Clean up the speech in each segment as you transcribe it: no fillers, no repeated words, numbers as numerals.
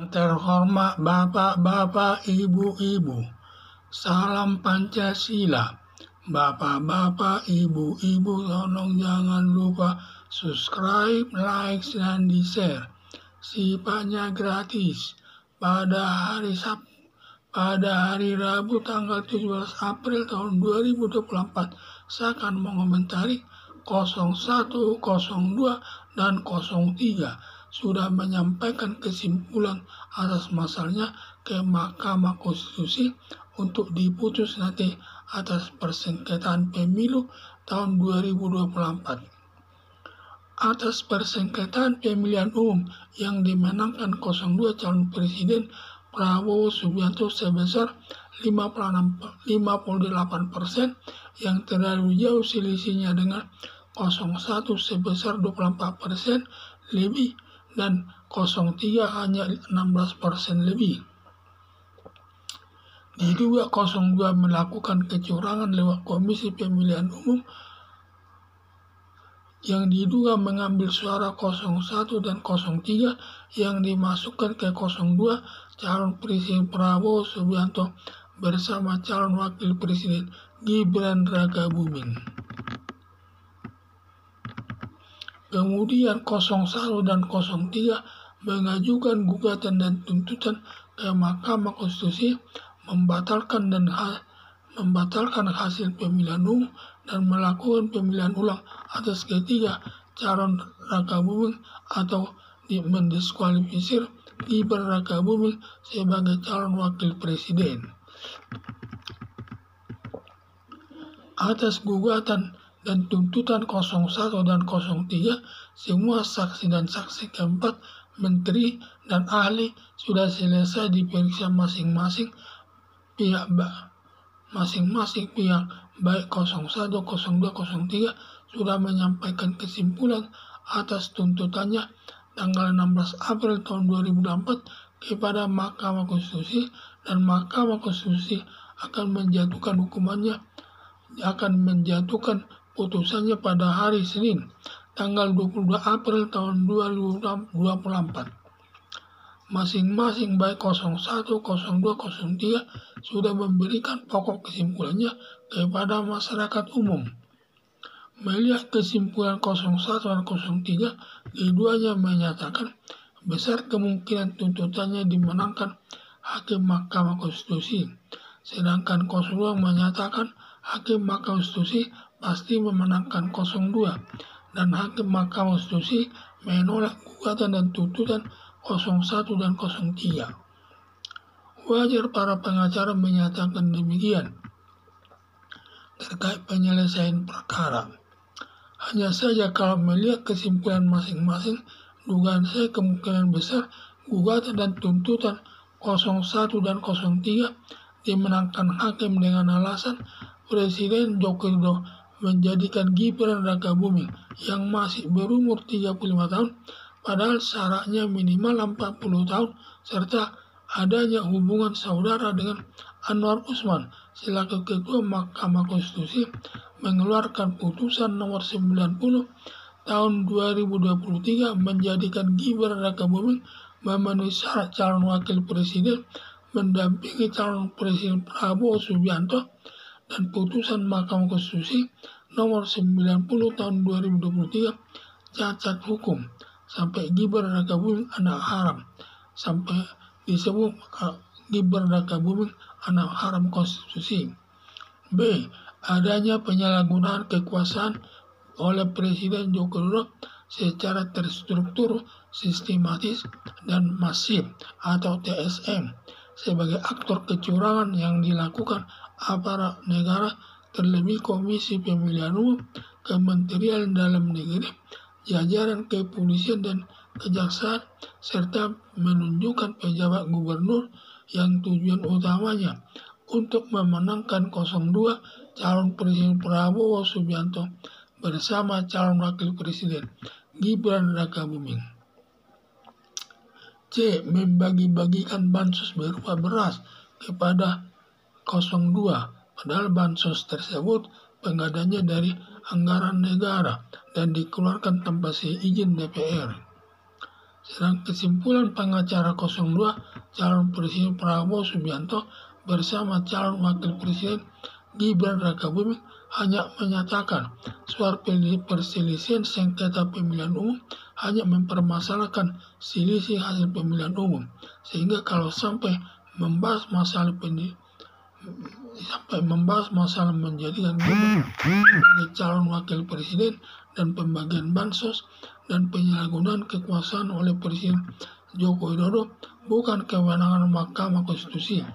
Terhormat Bapak-Bapak, Ibu-Ibu, salam Pancasila. Bapak-bapak, Ibu-Ibu, tolong jangan lupa subscribe, like, dan di-share. Sifatnya gratis. Pada hari Rabu tanggal 17 April tahun 2024, saya akan mengomentari 01, 02, dan 03 sudah menyampaikan kesimpulan atas masalahnya ke Mahkamah Konstitusi untuk diputus nanti atas persengketaan pemilu tahun 2024. Atas persengketaan pemilihan umum yang dimenangkan 02 calon presiden Prabowo Subianto sebesar 58% yang terlalu jauh selisihnya dengan 01 sebesar 24% lebih dan 03 hanya 16% lebih. Diduga 02 melakukan kecurangan lewat Komisi Pemilihan Umum yang diduga mengambil suara 01 dan 03 yang dimasukkan ke 02 calon presiden Prabowo Subianto bersama calon wakil presiden Gibran Rakabuming. Kemudian 01 dan 03 mengajukan gugatan dan tuntutan ke Mahkamah Konstitusi membatalkan hasil pemilihan umum dan melakukan pemilihan ulang atas ketiga calon Rakabuming atau mendiskualifikasi Gibran Rakabuming sebagai calon wakil presiden. Atas gugatan dan tuntutan 01 dan 03, semua saksi dan saksi keempat, menteri dan ahli sudah selesai diperiksa masing-masing pihak baik 01, 02, 03 sudah menyampaikan kesimpulan atas tuntutannya tanggal 16 April tahun 2024 kepada Mahkamah Konstitusi, dan Mahkamah Konstitusi akan menjatuhkan putusannya pada hari Senin tanggal 22 April tahun 2024. Masing-masing baik 01, 02, 03 sudah memberikan pokok kesimpulannya kepada masyarakat umum. Melihat kesimpulan 01 dan 03, keduanya menyatakan besar kemungkinan tuntutannya dimenangkan Hakim Mahkamah Konstitusi, sedangkan 02 menyatakan Hakim Mahkamah Konstitusi pasti memenangkan 02, dan Hakim Mahkamah Konstitusi menolak gugatan dan tuntutan 01 dan 03. Wajar para pengacara menyatakan demikian terkait penyelesaian perkara. Hanya saja kalau melihat kesimpulan masing-masing, dugaan saya kemungkinan besar gugatan dan tuntutan 01 dan 03 dimenangkan hakim dengan alasan Presiden Joko Widodo menjadikan Gibran Rakabuming yang masih berumur 35 tahun, padahal syaratnya minimal 40 tahun, serta adanya hubungan saudara dengan Anwar Usman selaku Ketua Mahkamah Konstitusi, mengeluarkan putusan nomor 90 tahun 2023 menjadikan Gibran Rakabuming memenuhi syarat calon wakil presiden mendampingi calon presiden Prabowo Subianto, dan putusan Mahkamah Konstitusi nomor 90 tahun 2023 cacat hukum sampai Gibran Rakabuming anak haram, sampai disebut Gibran Rakabuming anak haram konstitusi. B. Adanya penyalahgunaan kekuasaan oleh Presiden Joko Widodo secara terstruktur, sistematis, dan masif atau TSM sebagai aktor kecurangan yang dilakukan aparat negara, terlebih Komisi Pemilihan Umum, Kementerian Dalam Negeri, jajaran kepolisian dan kejaksaan, serta menunjukkan pejabat gubernur yang tujuan utamanya untuk memenangkan 02 calon presiden Prabowo Subianto bersama calon wakil presiden Gibran Rakabuming. C. Membagi-bagikan bansos berupa beras kepada 02, padahal bansos tersebut pengadanya dari anggaran negara dan dikeluarkan tanpa seizin DPR. Sedang kesimpulan pengacara 02 calon Presiden Prabowo Subianto bersama calon Wakil Presiden Gibran Rakabuming hanya menyatakan suara perselisihan sengketa pemilihan umum hanya mempermasalahkan selisih hasil pemilihan umum, sehingga kalau sampai membahas masalah menjadikan Gibran sebagai calon Wakil Presiden dan pembagian bansos dan penyalahgunaan kekuasaan oleh Presiden Joko Widodo bukan kewenangan Mahkamah Konstitusi,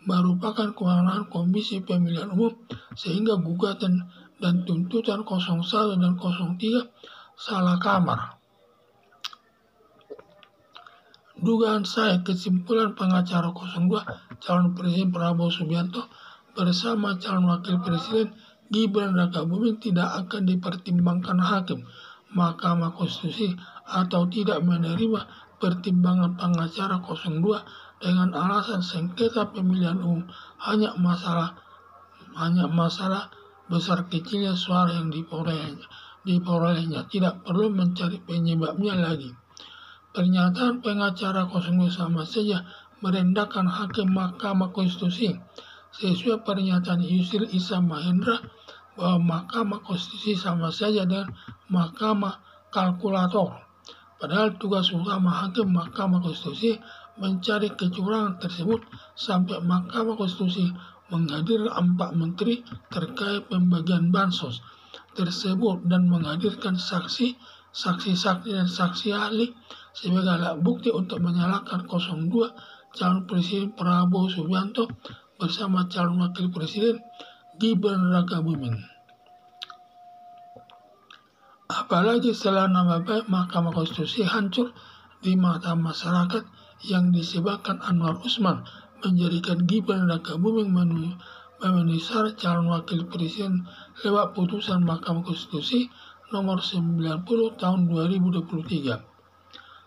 merupakan kewenangan Komisi Pemilihan Umum, sehingga gugatan dan tuntutan 01 dan 03 salah kamar. Dugaan saya kesimpulan pengacara 02 calon Presiden Prabowo Subianto bersama calon Wakil Presiden Gibran Rakabuming tidak akan dipertimbangkan hakim Mahkamah Konstitusi atau tidak menerima pertimbangan pengacara 02 dengan alasan sengketa pemilihan umum hanya masalah besar kecilnya suara yang diperolehnya, tidak perlu mencari penyebabnya lagi. Pernyataan pengacara 02 sama saja merendahkan hakim Mahkamah Konstitusi. Sesuai pernyataan Yusril Issa Mahendra bahwa Mahkamah Konstitusi sama saja dengan mahkamah kalkulator. Padahal tugas utama hakim Mahkamah Konstitusi mencari kecurangan tersebut sampai Mahkamah Konstitusi menghadirkan 4 menteri terkait pembagian bansos tersebut dan menghadirkan saksi dan saksi ahli sebagai alat bukti untuk menyalahkan 02 calon Presiden Prabowo Subianto bersama calon Wakil Presiden Gibran Rakabuming. Apalagi setelah nama baik Mahkamah Konstitusi hancur di mata masyarakat yang disebabkan Anwar Usman menjadikan Gibran Rakabuming memenuhi syarat calon Wakil Presiden lewat putusan Mahkamah Konstitusi nomor 90 tahun 2023.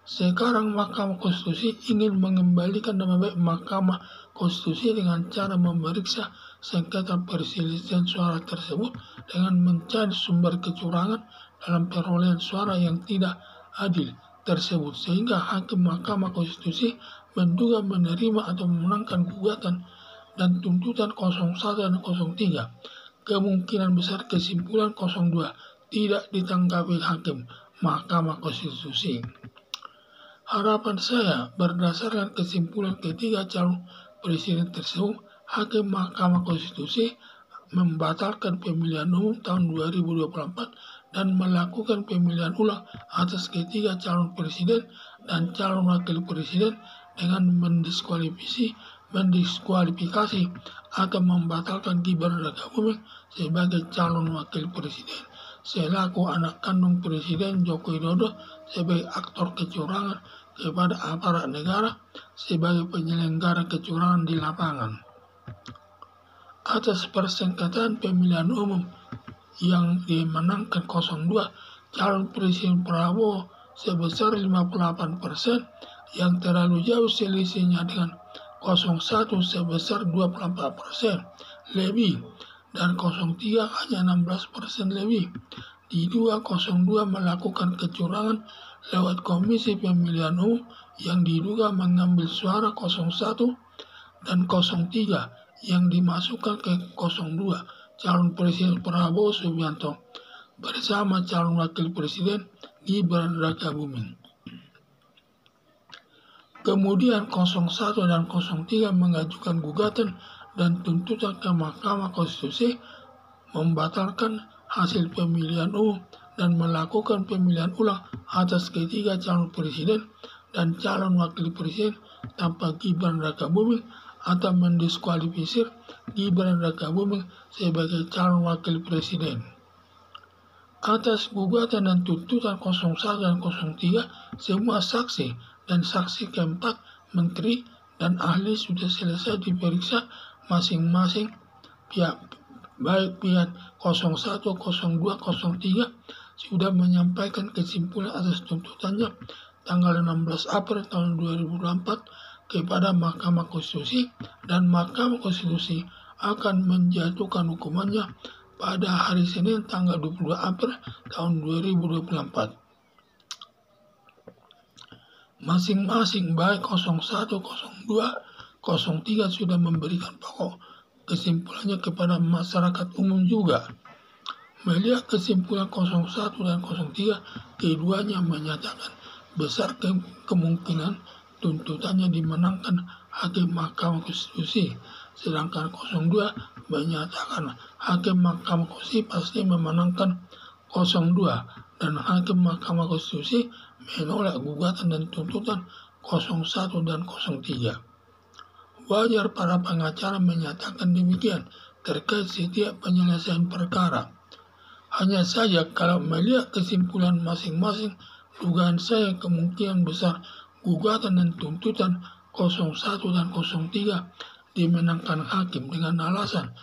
Sekarang Mahkamah Konstitusi ingin mengembalikan nama baik Mahkamah Konstitusi dengan cara memeriksa sengketa perselisihan suara tersebut dengan mencari sumber kecurangan dalam perolehan suara yang tidak adil tersebut, sehingga hakim Mahkamah Konstitusi menduga menerima atau memenangkan gugatan dan tuntutan 01 dan 03. Kemungkinan besar kesimpulan 02 tidak ditanggapi hakim Mahkamah Konstitusi. Harapan saya berdasarkan kesimpulan ketiga calon presiden tersebut, hakim Mahkamah Konstitusi membatalkan pemilihan umum tahun 2024 dan melakukan pemilihan ulang atas ketiga calon presiden dan calon wakil presiden dengan mendiskualifikasi atau membatalkan Gibran Rakabuming sebagai calon wakil presiden selaku anak kandung Presiden Joko Widodo sebagai aktor kecurangan kepada aparat negara sebagai penyelenggara kecurangan di lapangan. Atas persengketaan pemilihan umum yang dimenangkan 02 calon Presiden Prabowo sebesar 58% yang terlalu jauh selisihnya dengan 01 sebesar 24% lebih dan 03 hanya 16% lebih. Diduga 02 melakukan kecurangan lewat Komisi Pemilihan Umum yang diduga mengambil suara 01 dan 03 yang dimasukkan ke 02 calon Presiden Prabowo Subianto bersama calon Wakil Presiden Gibran Rakabuming. Kemudian 01 dan 03 mengajukan gugatan dan tuntutan ke Mahkamah Konstitusi membatalkan hasil pemilihan umum dan melakukan pemilihan ulang atas ketiga calon presiden dan calon wakil presiden tanpa Gibran Rakabuming atau mendiskualifikasi Gibran Rakabuming sebagai calon wakil presiden. Atas gugatan dan tuntutan 01 dan 03, semua saksi dan saksi keempat menteri dan ahli sudah selesai diperiksa masing-masing pihak, baik pihak 01, 02, 03 sudah menyampaikan kesimpulan atas tuntutannya tanggal 16 April tahun 2024 kepada Mahkamah Konstitusi, dan Mahkamah Konstitusi akan menjatuhkan hukumannya pada hari Senin tanggal 22 April tahun 2024. Masing-masing baik 01, 02, 03 sudah memberikan pokok kesimpulannya kepada masyarakat umum juga. Melihat kesimpulan 01 dan 03, keduanya menyatakan besar kemungkinan tuntutannya dimenangkan Hakim Mahkamah Konstitusi, sedangkan 02 menyatakan Hakim Mahkamah Konstitusi pasti memenangkan 02 dan Hakim Mahkamah Konstitusi menolak gugatan dan tuntutan 01 dan 03. Wajar para pengacara menyatakan demikian terkait setiap penyelesaian perkara. Hanya saja kalau melihat kesimpulan masing-masing, dugaan saya kemungkinan besar gugatan dan tuntutan 01 dan 03 dimenangkan hakim dengan alasan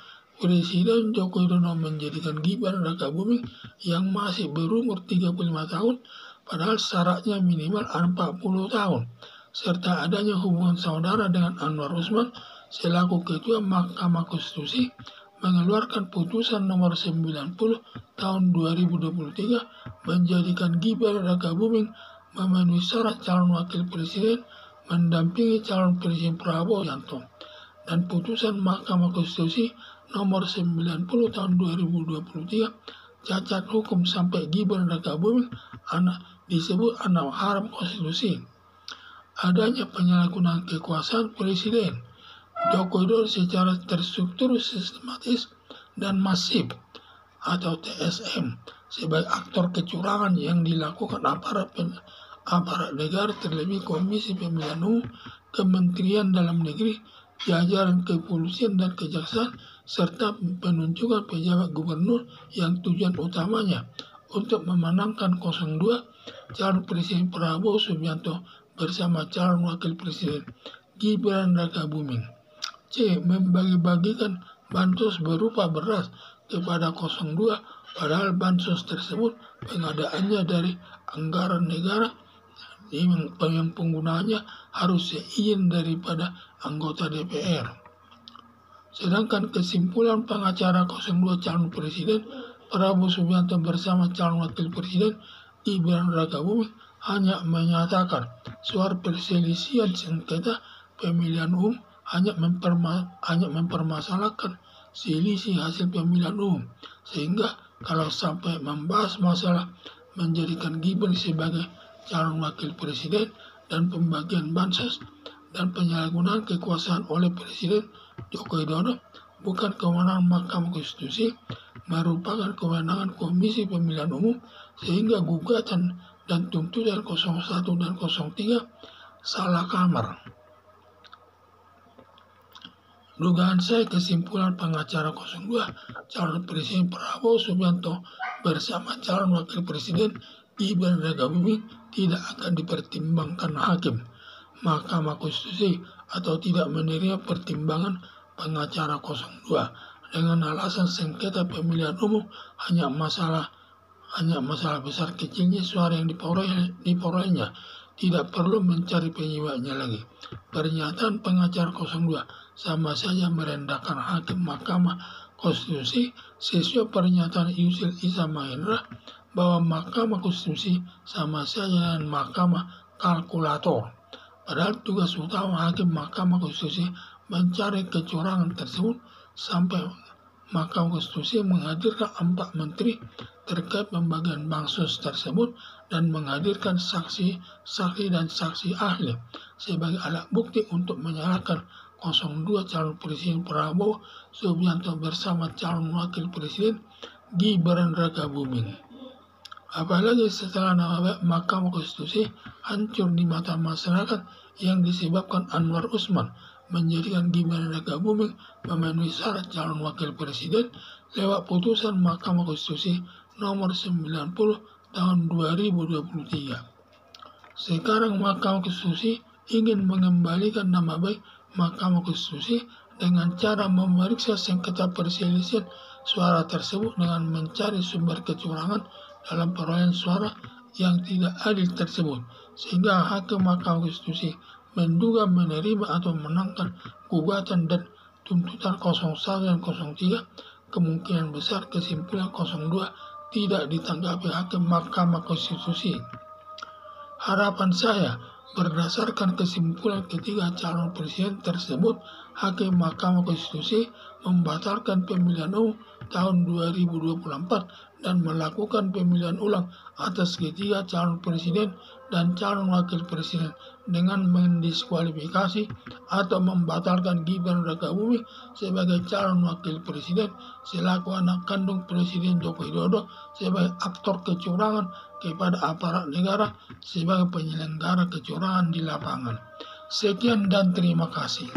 Presiden Joko Widodo menjadikan Gibran Rakabuming yang masih berumur 35 tahun, padahal syaratnya minimal 40 tahun, serta adanya hubungan saudara dengan Anwar Usman selaku Ketua Mahkamah Konstitusi mengeluarkan putusan nomor 90 tahun 2023 menjadikan Gibran Rakabuming memenuhi syarat calon wakil presiden mendampingi calon presiden Prabowo Subianto, dan putusan Mahkamah Konstitusi nomor 90 tahun 2023 cacat hukum sampai Gibran Rakabuming disebut anak haram konstitusi. Adanya penyalahgunaan kekuasaan Presiden Joko Widodo secara terstruktur, sistematis, dan masif atau TSM sebagai aktor kecurangan yang dilakukan aparat negara, terlebih Komisi Pemilihan Umum, Kementerian Dalam Negeri, jajaran kepolisian dan kejaksaan, serta penunjukan pejabat gubernur yang tujuan utamanya untuk memenangkan 02 calon presiden Prabowo Subianto bersama calon wakil presiden Gibran Rakabuming. C. Membagi-bagikan bansos berupa beras kepada 02 padahal bansos tersebut pengadaannya dari anggaran negara yang penggunaannya harus seizin daripada anggota DPR. Sedangkan kesimpulan pengacara 02 calon presiden Prabowo Subianto bersama calon wakil presiden Gibran Rakabuming hanya menyatakan suara perselisihan sengketa pemilihan umum hanya mempermasalahkan selisih hasil pemilihan umum, sehingga kalau sampai membahas masalah menjadikan Gibran sebagai calon wakil presiden dan pembagian bansos dan penyalahgunaan kekuasaan oleh Presiden Joko Widodo bukan kewenangan Mahkamah Konstitusi, merupakan kewenangan Komisi Pemilihan Umum, sehingga gugatan dan tuntutan 01 dan 03 salah kamar. Dugaan saya kesimpulan pengacara 02 calon presiden Prabowo Subianto bersama calon wakil presiden Gibran Rakabuming tidak akan dipertimbangkan hakim Mahkamah Konstitusi atau tidak menerima pertimbangan pengacara 02 dengan alasan sengketa pemilihan umum hanya masalah besar kecilnya suara yang diperolehnya, tidak perlu mencari penyebabnya lagi. Pernyataan pengacara 02 sama saja merendahkan hakim Mahkamah Konstitusi sesuai pernyataan Yusril Iza Mahendra bahwa Mahkamah Konstitusi sama saja dengan mahkamah kalkulator. Padahal tugas utama hakim Mahkamah Konstitusi mencari kecurangan tersebut sampai Mahkamah Konstitusi menghadirkan 4 menteri terkait pembagian bansos tersebut dan menghadirkan saksi dan saksi ahli sebagai alat bukti untuk menyalahkan 02 calon presiden Prabowo Subianto bersama calon wakil presiden Gibran Rakabuming. Apalagi setelah nama baik Mahkamah Konstitusi hancur di mata masyarakat yang disebabkan Anwar Usman menjadikan Gibran Rakabuming memenuhi syarat calon wakil presiden lewat putusan Mahkamah Konstitusi nomor 90 tahun 2023. Sekarang Mahkamah Konstitusi ingin mengembalikan nama baik Mahkamah Konstitusi dengan cara memeriksa sengketa perselisihan suara tersebut dengan mencari sumber kecurangan dalam perolehan suara yang tidak adil tersebut, sehingga hakim Mahkamah Konstitusi menduga menerima atau menangkan gugatan dan tuntutan 01 dan 03, kemungkinan besar kesimpulan 02 tidak ditanggapi hakim Mahkamah Konstitusi. Harapan saya, Berdasarkan kesimpulan ketiga calon presiden tersebut, Hakim Mahkamah Konstitusi membatalkan pemilihan umum tahun 2024 dan melakukan pemilihan ulang atas ketiga calon presiden dan calon wakil presiden dengan mendiskualifikasi atau membatalkan Gibran Rakabuming sebagai calon wakil presiden selaku anak kandung Presiden Joko Widodo sebagai aktor kecurangan kepada aparat negara sebagai penyelenggara kecurangan di lapangan. Sekian dan terima kasih.